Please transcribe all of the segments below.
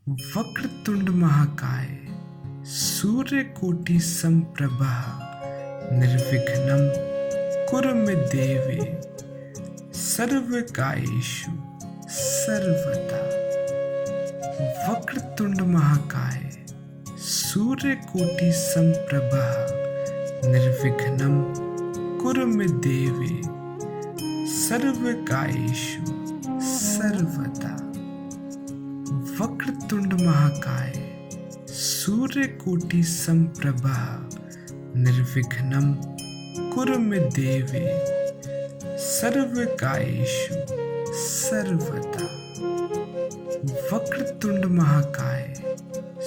वक्रतुंड महाकाय सूर्यकोटि समप्रभा निर्विघ्नं कुरु मे देवे सर्वकार्येषु सर्वदा। वक्रतुंड महाकाय सूर्यकोटि समप्रभा निर्विघ्नं कुरु मे देवे सर्वकार्येषु सर्वदा। वक्रतुंड महाकाय सूर्यकोटि समप्रभा निर्विघ्नं कुरु मे देवे सर्वकार्येषु सर्वदा। वक्रतुंड महाकाय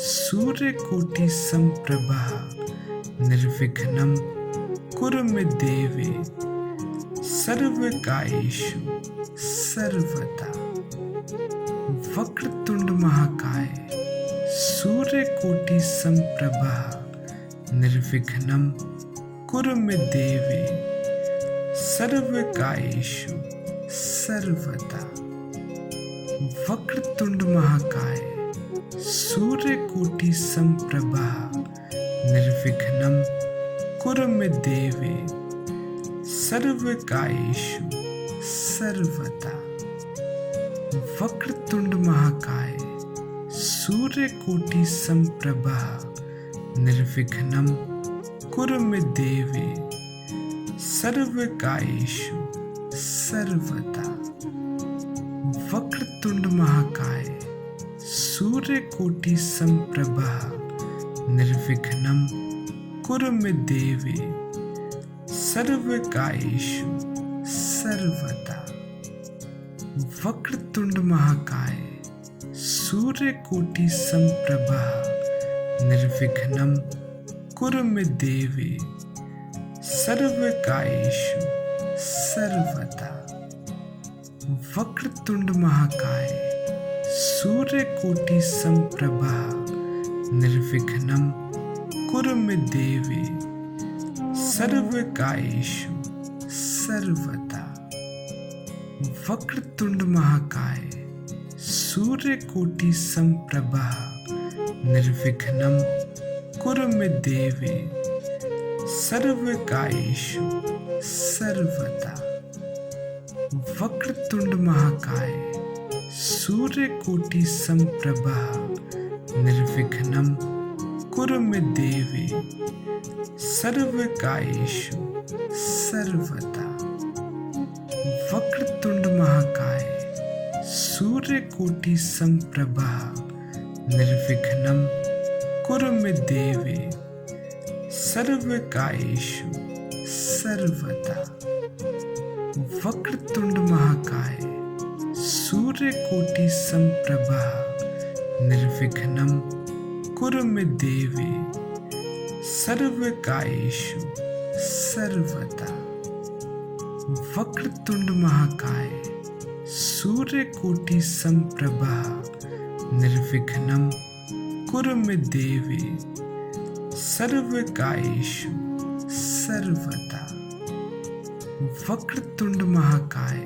सूर्यकोटि समप्रभा निर्विघ्नं कुरु मे देवे सर्वकार्येषु सर्वदा। वक्रतुंड महाकाय सूर्यकोटि समप्रभा निर्विघ्नं कुरु मे देवे सर्वकार्येषु सर्वदा। वक्रतुंड महाकाय सूर्यकोटि समप्रभा निर्विघ्नं कुरु मे देवे सर्वकार्येषु सर्वदा। वक्रतुंड महाकाय सूर्यकोटि समप्रभा निर्विघ्नं कुरु मे देवे सर्वकार्येषु सर्वदा। वक्रतुंड महाकाय सूर्यकोटि समप्रभा निर्विघ्नं कुरु मे देवे सर्वकार्येषु सर्वदा। वक्रतुंड महाकाय सूर्यकोटि समप्रभा निर्विघ्नं कुरु मे देवे सर्वकार्येषु सर्वदा। वक्रतुंड महाकाय सूर्यकोटि समप्रभा निर्विघ्नं कुरु मे देवे सर्वकार्येषु सर्वदा। वक्रतुंड महाकाय सूर्यकोटि समप्रभा निर्विघ्नं कुरु मे देवे सर्वकार्येषु सर्वदा। वक्रतुंड महाकाय सूर्यकोटि समप्रभा निर्विघ्नं कुरु मे देवे सर्वकार्येषु सर्वदा। वक्रतुंड महाकाय सूर्यकोटि समप्रभा निर्विघ्नं कुरु मे देवे सर्वकार्येषु सर्वदा। वक्रतुंड महाकाय सूर्यकोटि समप्रभा निर्विघ्नं कुरु मे देवे सर्वकार्येषु सर्वदा। वक्रतुंड महाकाय सूर्यकोटि समप्रभा निर्विघ्नं कुरु मे देवे सर्वकार्येषु सर्वदा। वक्रतुंड महाकाय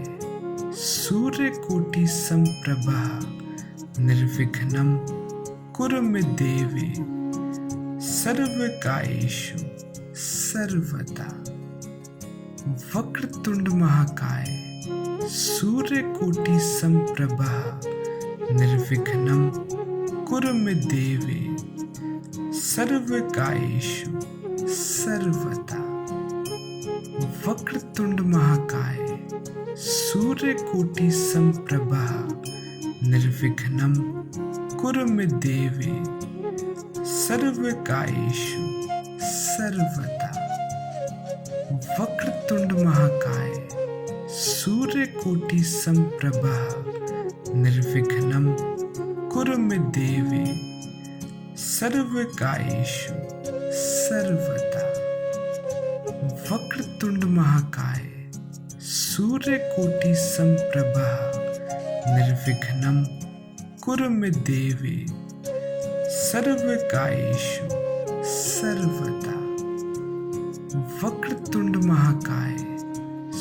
सूर्यकोटि समप्रभा निर्विघ्नं कुरु मे देवे सर्वकार्येषु सर्वदा। वक्रतुंड महाकाय सूर्यकोटि समप्रभा निर्विघ्नं कुरु मे देवे सर्वकार्येषु सर्वदा। वक्रतुंड महाकाय सूर्यकोटि समप्रभा निर्विघ्नं कुरु मे देवे सर्वकार्येषु सर्वदा। वक्रतुंड महाकाय सूर्यकोटि समप्रभा निर्विघ्नं कुरु मे देवे सर्वकार्येषु सर्वदा। वक्रतुंड महाकाय सूर्यकोटि समप्रभा निर्विघ्नं कुरु मे देवे सर्वकार्येषु सर्वदा। वक्रतुंड महाकाय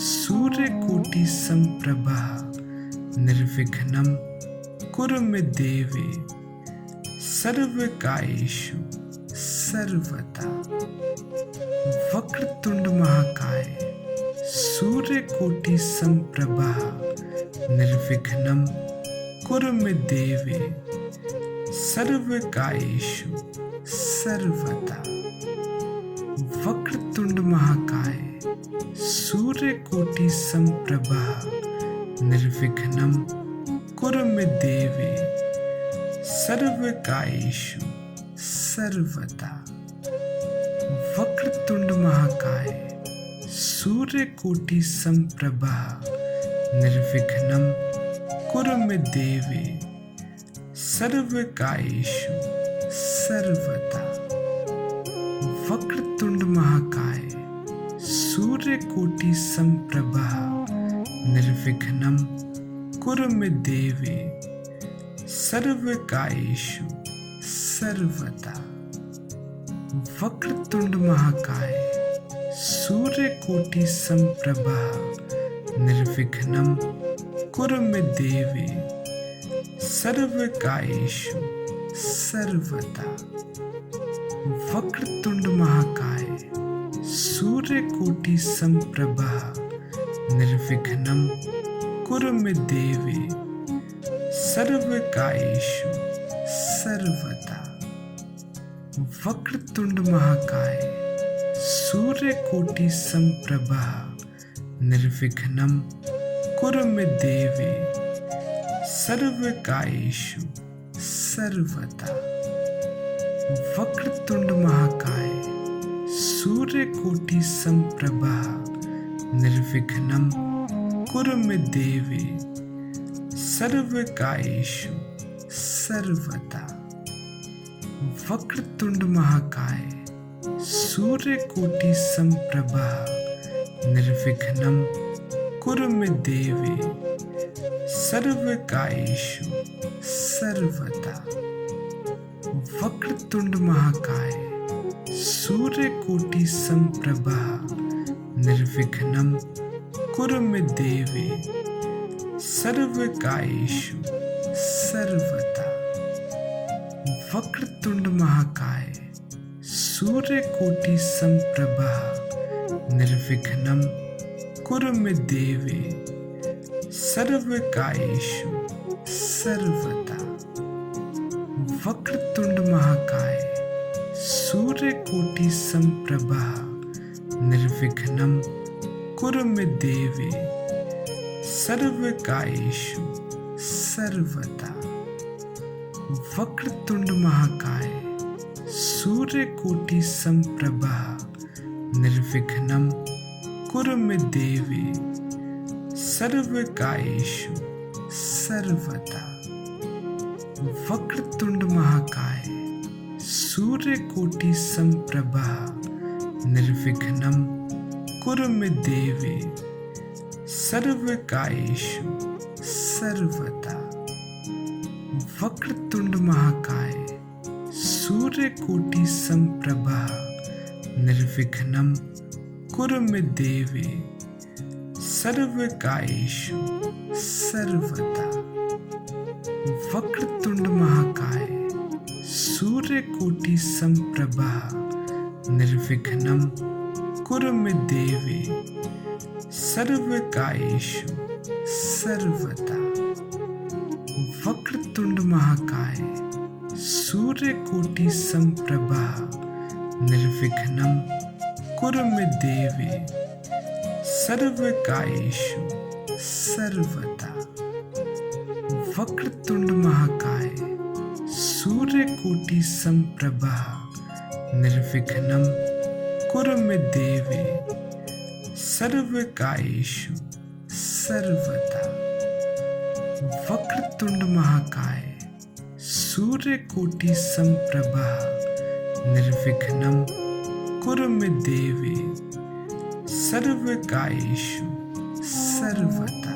सूर्यकोटि समप्रभा निर्विघ्नं कुरु मे देवे सर्वकायेषु सर्वदा। वक्रतुंड महाकाय सूर्यकोटि समप्रभा निर्विघ्नं कुरु मे देवे सर्वकायेषु सर्वदा। वक्रतुंड महाकाय सूर्यकोटि समप्रभा निर्विघ्नं कुरु मे देवे सर्वकायेषु सर्वदा। वक्रतुंड महाकाय सूर्यकोटि समप्रभा निर्विघ्नं कुरु मे देवे सर्वकायेषु सर्वदा। वक्रतुंड महाकाय सूर्यकोटि समप्रभा निर्विघ्नं कुरु मे देवे सर्वकायेषु सर्वदा। वक्रतुंड महाकाय सूर्यकोटि समप्रभा निर्विघ्नं कुरु मे देवे सर्वकायेषु सर्वदा। वक्रतुंड महाकाय सूर्यकोटि समप्रभा निर्विघ्नं कुरु मे देवे सर्वकायेषु सर्वदा। वक्रतुंड महाकाय सूर्यकोटि समप्रभा निर्विघ्नं कुरु मे देवे सर्वकायेषु सर्वदा। वक्रतुंड महाकाय सूर्यकोटि समप्रभा निर्विघ्नं कुरु मे देवे सर्वकायेषु सर्वदा। वक्रतुंड महाकाय सूर्यकोटि समप्रभा निर्विघ्नं कुरु मे देवे सर्वकायेषु सर्वदा। वक्रतुंड महाकाय सूर्यकोटि समप्रभा निर्विघ्नं कुरु मे देवे सर्वकायेषु सर्वदा। वक्रतुंड महाकाय सूर्यकोटि समप्रभा निर्विघ्नं कुरु मे देवे सर्वकायेषु सर्वदा। वक्रतुंड महाकाय सूर्यकोटि समप्रभा निर्विघ्नं कुरु मे देवे सर्वकायेषु सर्वदा। वक्रतुंड महाकाय सूर्यकोटि समप्रभा निर्विघ्नं कुरु मे देवे सर्वकायेषु सर्वदा। वक्रतुंड महाकाय सूर्यकोटि समप्रभा निर्विघ्नं कुरु मे देवे सर्वकायेषु सर्वदा। वक्रतुंड महाकाय सूर्यकोटि समप्रभा निर्विघ्नं कुरु मे देवे सर्वकायेषु सर्वदा। वक्रतुंड महाकाय सूर्यकोटि समप्रभा निर्विघ्नं कुरु मे देवे सर्वकायेषु सर्वदा। वक्रतुंड महाकाय सूर्यकोटि समप्रभा निर्विघ्नं कुरु मे देवे सर्वकायेषु सर्वदा। वक्रतुंड महाकाय सूर्यकोटि समप्रभा निर्विघ्नं कुरु मे देवे सर्वकायेषु सर्वदा। वक्रतुंड महाकाय सूर्यकोटि समप्रभा निर्विघ्नं कुरु मे देवे सर्वकायेषु सर्वदा।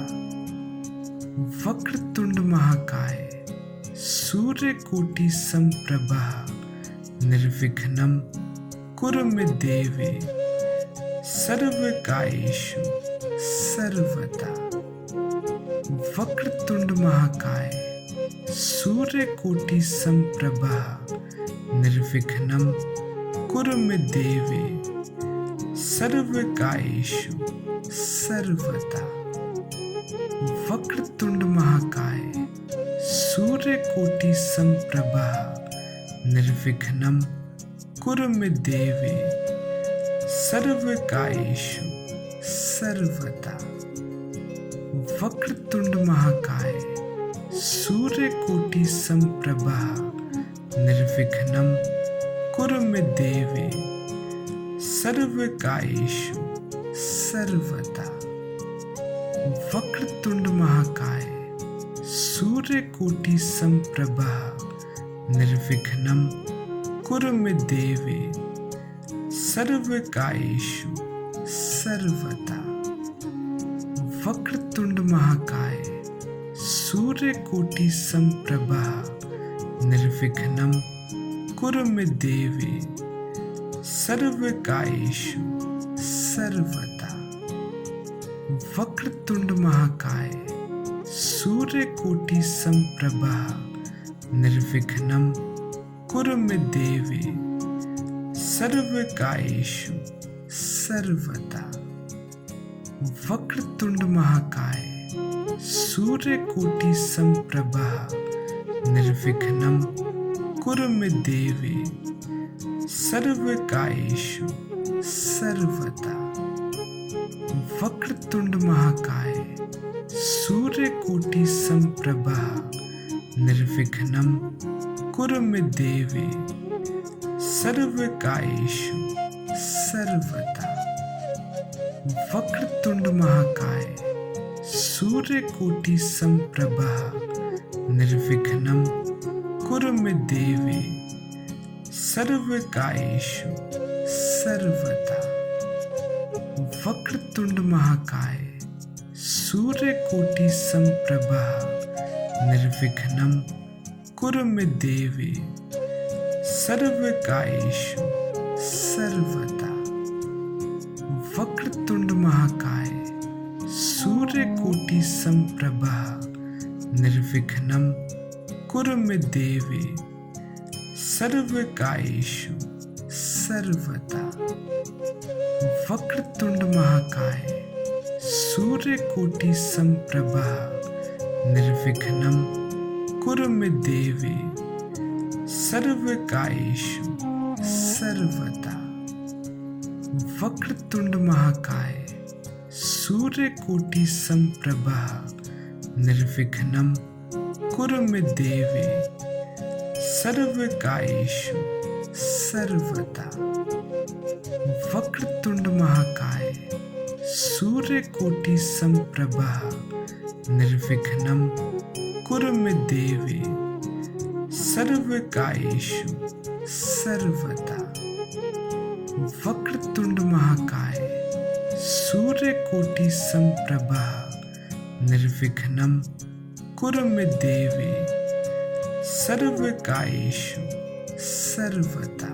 वक्रतुंड महाकाय सूर्यकोटि समप्रभा निर्विघ्नं कुरु मे देवे सर्वकायेषु सर्वदा। वक्रतुंड महाकाय सूर्यकोटि संप्रभा निर्विघ्नं कुरु मे देवी सर्वकार्येषु सर्वदा। वक्रतुंड महाकाय सूर्यकोटि संप्रभा निर्विघ्नं कुरु मे देवी सर्वकार्येषु सर्वदा। वक्रतुंड महाकाय सूर्यकोटि संप्रभा निर्विघ्नं कुरु मे देवी सर्वकार्येषु सर्वदा। वक्रतुंड महाकाय सूर्यकोटि संप्रभा निर्विघ्नं कुरु मे देवी सर्वकार्येषु सर्वदा। वक्रतुंड महाकाय सूर्यकोटि संप्रभा निर्विघ्नं कुरु मे देवी सर्वकार्येषु सर्वदा। वक्रतुंड महाकाय सूर्यकोटि संप्रभा निर्विघ्नं कुरु मे देवी सर्वकार्येषु सर्वदा। वक्रतुंड महाकाय सूर्यकोटि संप्रभा निर्विघ्नं कुरु मे देवी सर्वकार्येषु सर्वदा। वक्रतुंड महाकाय सूर्यकोटि संप्रभा निर्विघ्नं कुरु मे देवी सर्वकार्येषु सर्वदा। वक्रतुंड महाकाय सूर्यकोटि संप्रभा निर्विघ्नं कुरु मे देवी सर्वकार्येषु सर्वदा। वक्रतुंड महाकाय सूर्यकोटि संप्रभा निर्विघ्नं कुरु मे देवी सर्वकार्येषु सर्वदा। वक्रतुंड महाकाय सूर्यकोटि संप्रभा निर्विघ्नं कुरु मे देवी सर्वकार्येषु सर्वदा। वक्रतुंड महाकाय सूर्यकोटि संप्रभा निर्विघ्नं कुरु मे देवी सर्वकार्येषु सर्वदा। वक्रतुंड महाकाय सूर्यकोटि संप्रभा निर्विघ्नं कुरु मे देवी सर्वकार्येषु सर्वदा। वक्रतुंड महाकाय सूर्यकोटि संप्रभा निर्विघ्नं कुरु मे देवी सर्वकार्येषु सर्वदा। वक्रतुंड महाकाय सूर्यकोटि संप्रभा निर्विघ्नं कुरु मे देवी सर्वकार्येषु सर्वदा।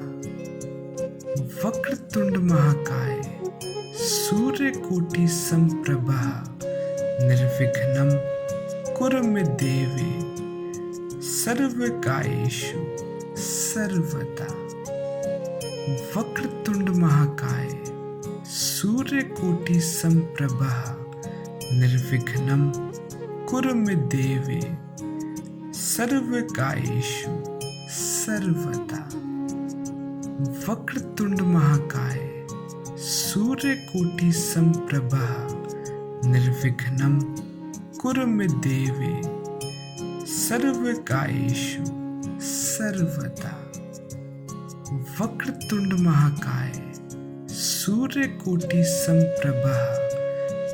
वक्रतुंड महाकाय सूर्यकोटि संप्रभा निर्विघ्नं कुरु मे देवी सर्वकार्येषु सर्वदा। वक्रतुंड महाकाय सूर्यकोटि संप्रभा निर्विघ्नं कुरु मे देवी सर्वकार्येषु सर्वदा। वक्रतुंड महाकाय सूर्यकोटि संप्रभा निर्विघ्नं कुरु मे देवी सर्वकार्येषु सर्वदा। वक्रतुंड महाकाय सूर्यकोटि संप्रभा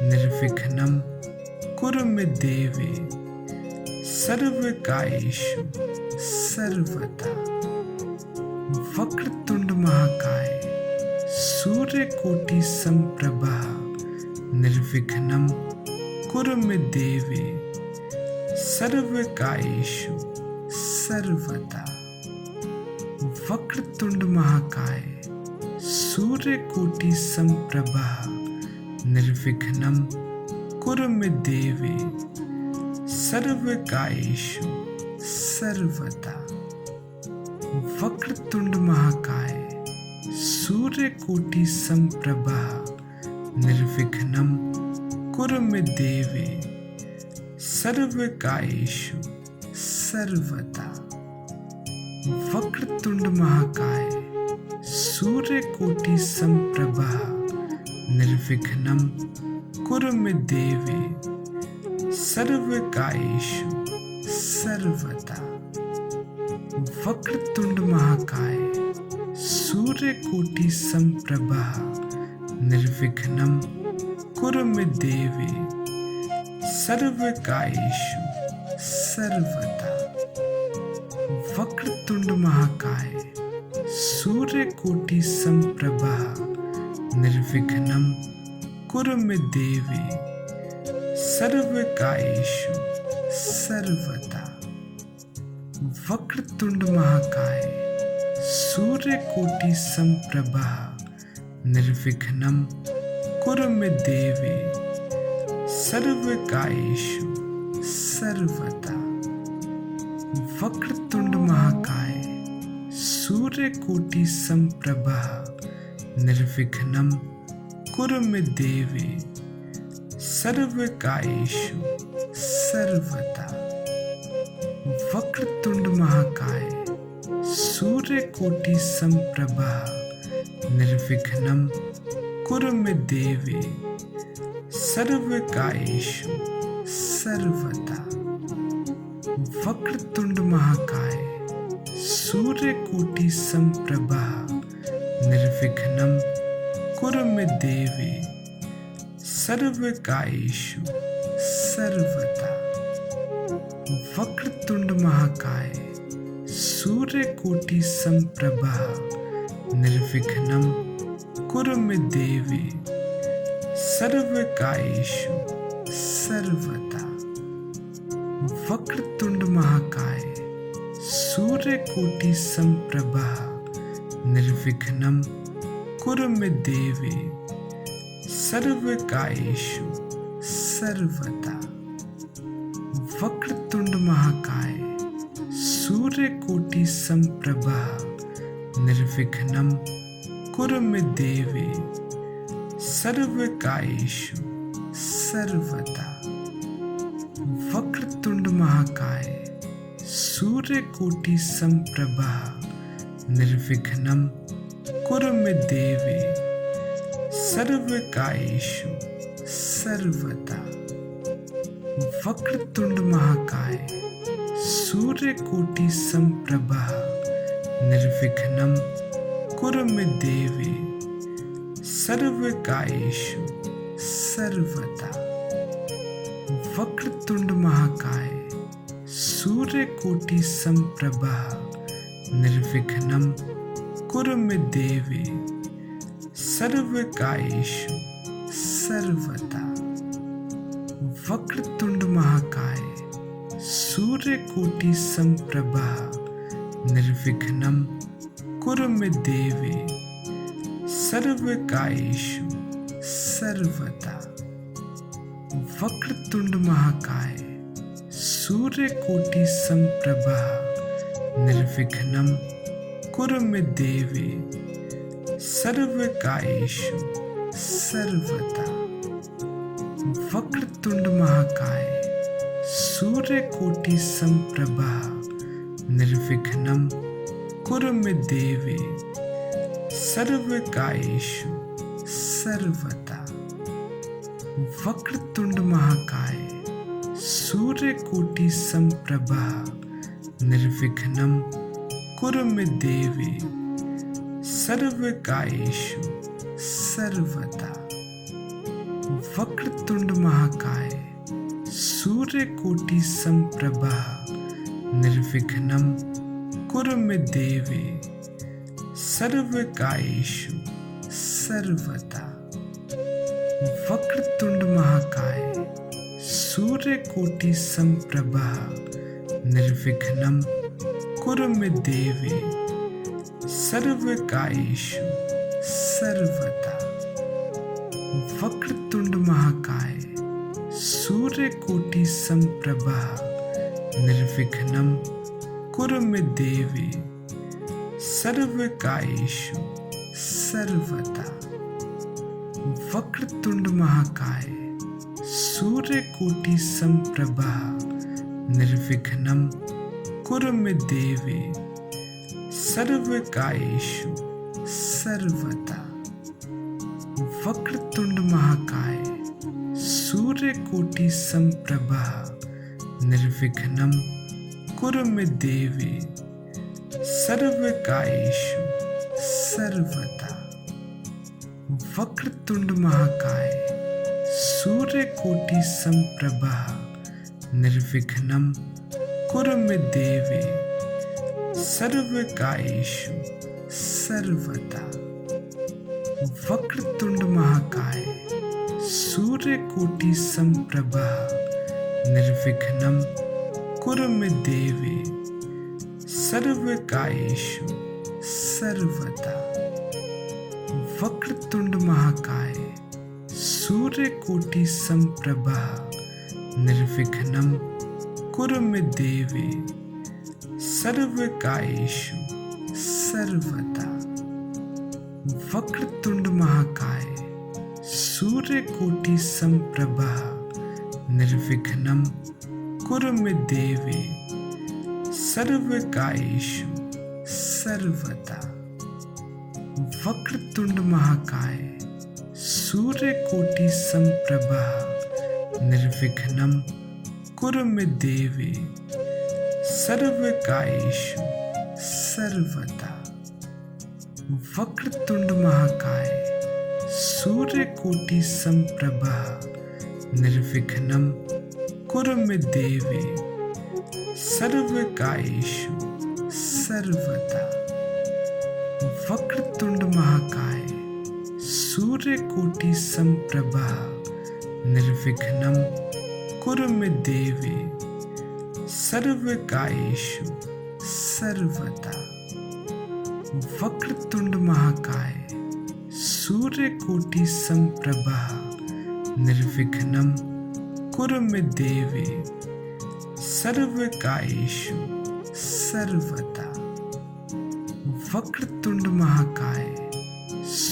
निर्विघ्नं कुरु मे देवी सर्वकार्येषु सर्वदा। वक्रतुंड महाकाय सूर्यकोटि संप्रभा निर्विघ्नं कुरु मे देवी सर्वकार्येषु सर्वदा। वक्रतुंड महाकाय सूर्यकोटि संप्रभा निर्विघ्नं कुरु मे देवी सर्वकार्येषु सर्वदा। वक्रतुंड महाकाय सूर्यकोटि समप्रभा निर्विघ्नं कुरु मे देवे सर्वकार्येषु सर्वदा। वक्रतुंड महाकाय सूर्यकोटि समप्रभा निर्विघ्नं कुरु मे देवे सर्वकार्येषु सर्वदा। वक्रतुंड महाकाय सूर्यकोटि समप्रभा निर्विघ्नं कुरु मे देवे सर्वकार्येषु सर्वदा। वक्रतुंड महाकाय सूर्यकोटि समप्रभा निर्विघ्नं कुरु मे देवे सर्वकार्येषु सर्वदा। वक्रतुंड महाकाय सूर्यकोटि समप्रभा निर्विघ्नं कुरु मे देवे सर्वकार्येषु सर्वदा। वक्रतुंड महाकाय सूर्यकोटि समप्रभा निर्विघ्नं कुरु मे देवे सर्वकार्येषु सर्वदा। वक्रतुंड महाकाय सूर्यकोटि समप्रभा निर्विघ्नं कुरु मे देवे सर्वकार्येषु सर्वदा। वक्रतुंड महाकाय सूर्यकोटि समप्रभा निर्विघ्नं कुरु मे देवे सर्वकार्येषु सर्वदा। वक्रतुंड महाकाय सूर्यकोटि समप्रभा निर्विघ्नं कुरु मे देवे सर्वकार्येषु सर्वदा। वक्रतुंड महाकाय सूर्यकोटि समप्रभा निर्विघ्नं कुरु मे देवे सर्वकार्येषु सर्वदा। वक्रतुंड महाकाय सूर्यकोटि समप्रभा निर्विघ्नं कुरु मे देवे सर्वकार्येषु सर्वदा। वक्रतुंड महाकाय सूर्यकोटि समप्रभा निर्विघ्नं कुरु मे देवे सर्वकार्येषु सर्वदा। वक्रतुंड महाकाय सूर्यकोटि समप्रभा निर्विघ्नं कुरु मे देवे सर्वकार्येषु सर्वदा। वक्रतुंड महाकाय सूर्यकोटि समप्रभा निर्विघ्नं कुरु मे देवे सर्वकार्येषु सर्वदा। वक्रतुंड महाकाय सूर्यकोटि समप्रभा निर्विघ्नं कुरु मे देवे सर्वकार्येषु सर्वदा। वक्रतुंड महाकाय सूर्यकोटि समप्रभा निर्विघ्नं कुरु मे देवे सर्वकार्येषु सर्वदा। वक्रतुंड महाकाय सूर्यकोटि समप्रभा निर्विघ्नं कुरु मे देवे सर्वकार्येषु सर्वदा। वक्रतुंड महाकाय सूर्यकोटि समप्रभा निर्विघ्नं कुरु मे देवे सर्वकार्येषु सर्वदा। वक्रतुंड महाकाय सूर्यकोटि समप्रभा निर्विघ्नं कुरु मे देवे सर्वकार्येषु सर्वदा। वक्रतुंड महाकाय सूर्यकोटि समप्रभा निर्विघ्नं कुरु मे देवे सर्वकार्येषु सर्वदा। वक्रतुंड महाकाय सूर्यकोटि समप्रभा निर्विघ्नं कुरु मे देवी सर्वकायेषु सर्वदा। वक्रतुंड महाकाय सूर्यकोटि समप्रभा निर्विघ्नं कुरु मे देवी सर्वकायेषु सर्वदा। वक्रतुंड महाकाय सूर्यकोटि समप्रभा निर्विघ्नं कुरु मे देवी सर्वकायेषु सर्वदा। वक्रतुंड महाकाय सूर्यकोटि समप्रभा निर्विघ्नं कुरु मे देवी सर्वकायेषु सर्वदा। वक्रतुंड महाकाय सूर्यकोटि समप्रभा निर्विघ्नं कुरु मे देवी सर्वकायेषु सर्वदा। वक्रतुंड महाकाय सूर्यकोटि समप्रभा निर्विघ्नं कुरु मे देवी सर्वकायेषु सर्वदा। वक्रतुंड महाकाय सूर्यकोटि समप्रभा निर्विघ्नं कुरु मे देवी सर्वकायेषु सर्वदा। वक्रतुंड महाकाय सूर्यकोटि समप्रभा निर्विघ्नं कुरु मे देवी सर्वकायेषु सर्वदा। वक्रतुंड महाकाय सूर्यकोटि समप्रभा निर्विघ्नं कुरु मे देवी सर्वकायेषु सर्वदा। वक्रतुंड महाकाय सूर्यकोटि समप्रभा निर्विघ्नं कुरु मे देवी सर्वकायेषु सर्वदा। वक्रतुंड महाकाय सूर्यकोटि समप्रभा निर्विघ्नं कुरु मे देवी सर्वकायेषु सर्वदा। वक्रतुंड महाकाय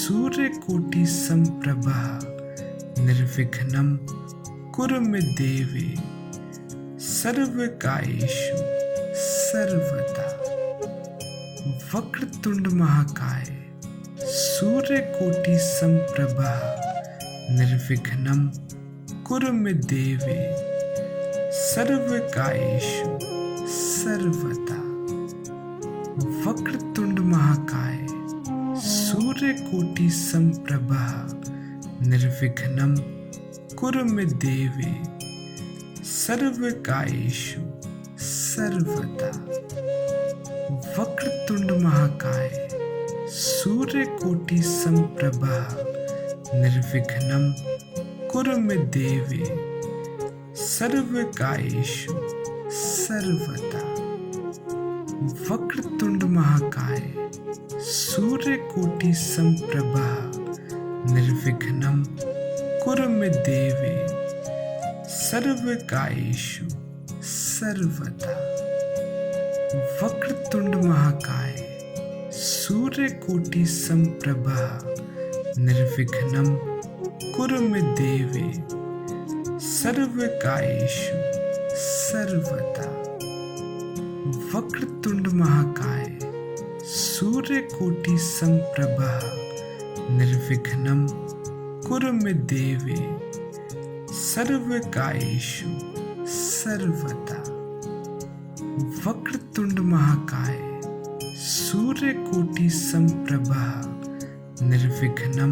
सूर्यकोटि समप्रभा निर्विघ्नं कुरु मे देवी सर्वकायेषु सर्वदा। वक्रतुंड महाकाय सूर्यकोटि समप्रभा निर्विघ्नं कुरु मे देवी सर्वकायेषु सर्वदा। वक्रतुंड महाकाय सूर्यकोटि समप्रभा निर्विघ्नं कुरु मे देवी सर्वकायेषु सर्वदा। वक्रतुंड महाकाय सूर्यकोटि समप्रभा निर्विघ्नं कुरु मे देवी सर्वकायेषु सर्वदा। वक्रतुंड महाकाय सूर्यकोटि समप्रभा निर्विघ्नं कुरु मे देवी सर्वकायेषु सर्वदा। वक्रतुंड महाकाय सूर्यकोटि समप्रभा निर्विघ्नं कुरु मे देवी सर्वकायेषु सर्वदा। वक्रतुंड महाकाय सूर्यकोटि समप्रभा निर्विघ्नं कुरु मे देवी सर्वकायेषु सर्वदा। वक्रतुंड महाकाय सूर्यकोटि समप्रभा निर्विघ्नं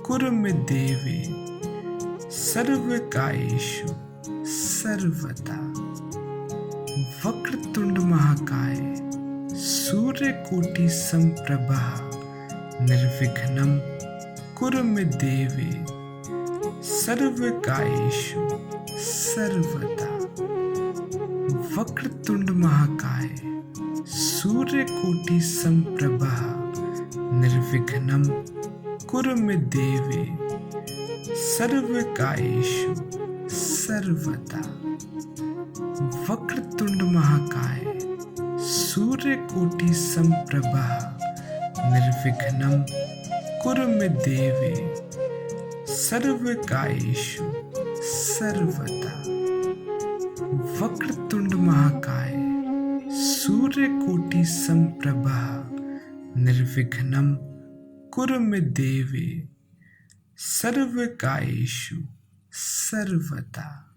कुरु मे देवी सर्वकायेषु सर्वदा। वक्रतुंड महाकाय सूर्यकोटि समप्रभा निर्विघ्नं कुरु मे देवी सर्वकायेषु सर्वदा। वक्रतुंड महाकाय सूर्यकोटि समप्रभा निर्विघ्नं कुरु मे देवी सर्वकायेषु सर्वदा। वक्रतुंड महाकाय सूर्यकोटि संप्रभा निर्विघ्नं कुरु मे देवे सर्वकार्येषु सर्वदा। वक्रतुंड महाकाय सूर्यकोटि संप्रभा निर्विघ्नं कुरु मे देवे सर्वकार्येषु सर्वदा।